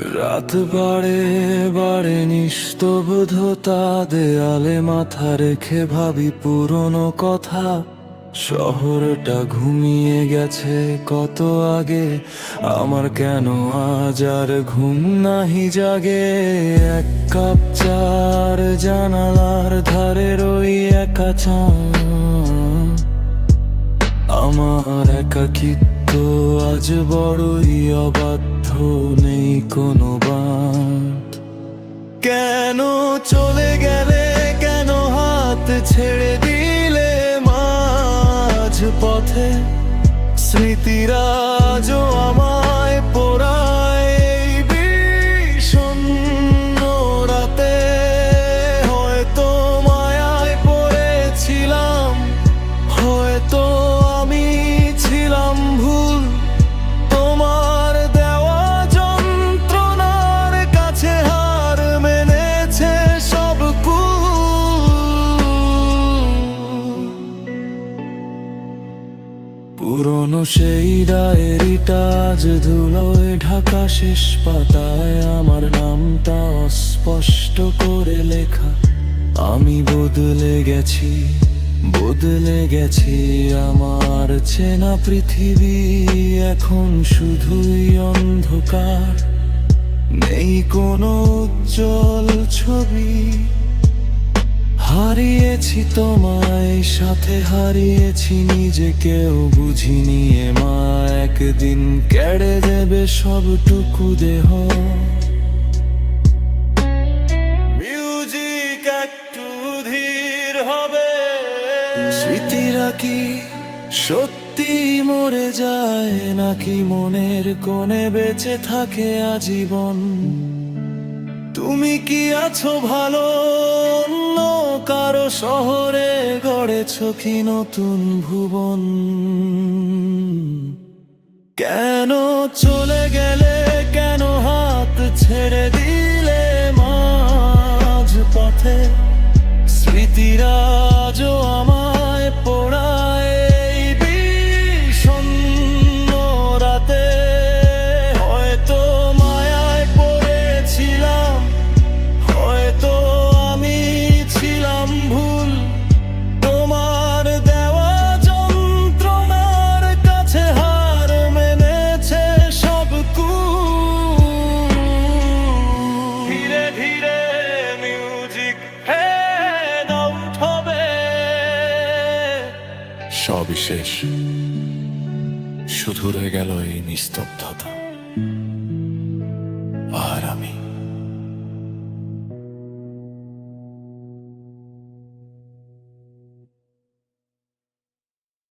রাত বাড়ে বাড়ে নিস্তব্ধতা, দেয়ালে মাথা রেখে ভাবি পুরনো কথা। শহরটা ঘুমিয়ে গেছে কত আগে, আমার কেন আজ আর ঘুম নাহি জাগে। এক কাপ চার জানালার ধারে রই একা চাঁদ, আমার একাকিত্ব আজ বড়ই অবাধ্য, নেই কোনো বাঁধ। কেন চলে গেলে, কেন হাত ছেড়ে দিলে মাঝ পথে? স্মৃতিরা আজও আমায় পোড়ায় এই বিষণ্ণ রাতে। হয়তো মায়ায় পড়েছিলাম, হয়তো আমি ছিলাম ভুল। তোমার দেওয়া যন্ত্রণার কাছে হার মেনেছে সব কুল। পুরনো সেই ডায়েরিটা আজ ধুলোয় ঢাকা, শেষ পাতায় আমার নামটা অস্পষ্ট করে লেখা। আমি বদলে গেছি, বদলে গেছি, আমার চেনা পৃথিবী এখন শুধুই অন্ধকার। নেই কোনো উজ্জ্বল ছবি, হারিয়েছি তোমায়, সাথে হারিয়েছি নিজেকেও বুঝিনি। এ মা একদিন কেড়ে দেবে সবটুকু দেহ। মিউজিক একটু ধীর হবে। স্মৃতিরা কি সত্যি মরে যায়, নাকি মনের কোণে বেঁচে থাকে আজীবন? তুমি কি আছো ভালো অন্য কারো শহরে, গড়েছো কি নতুন ভুবন? কেন চলে গেলে, কেন হাত ছেড়ে দিলে মাঝ পথে? স্মৃতিরা আজও আমায় পোড়ায় এই বিষণ্ণ রাতে। হয়তো মায়ায় পড়েছিলাম, হয়তো আমি ছিলাম ভুল। তোমার দেওয়া যন্ত্রণার কাছে হার মেনেছে সব কুল। ধীরে ধীরে মিউজিক হেড আউট হবে। সবই শেষ, শুধু রয়ে গেল এই নিস্তব্ধতা।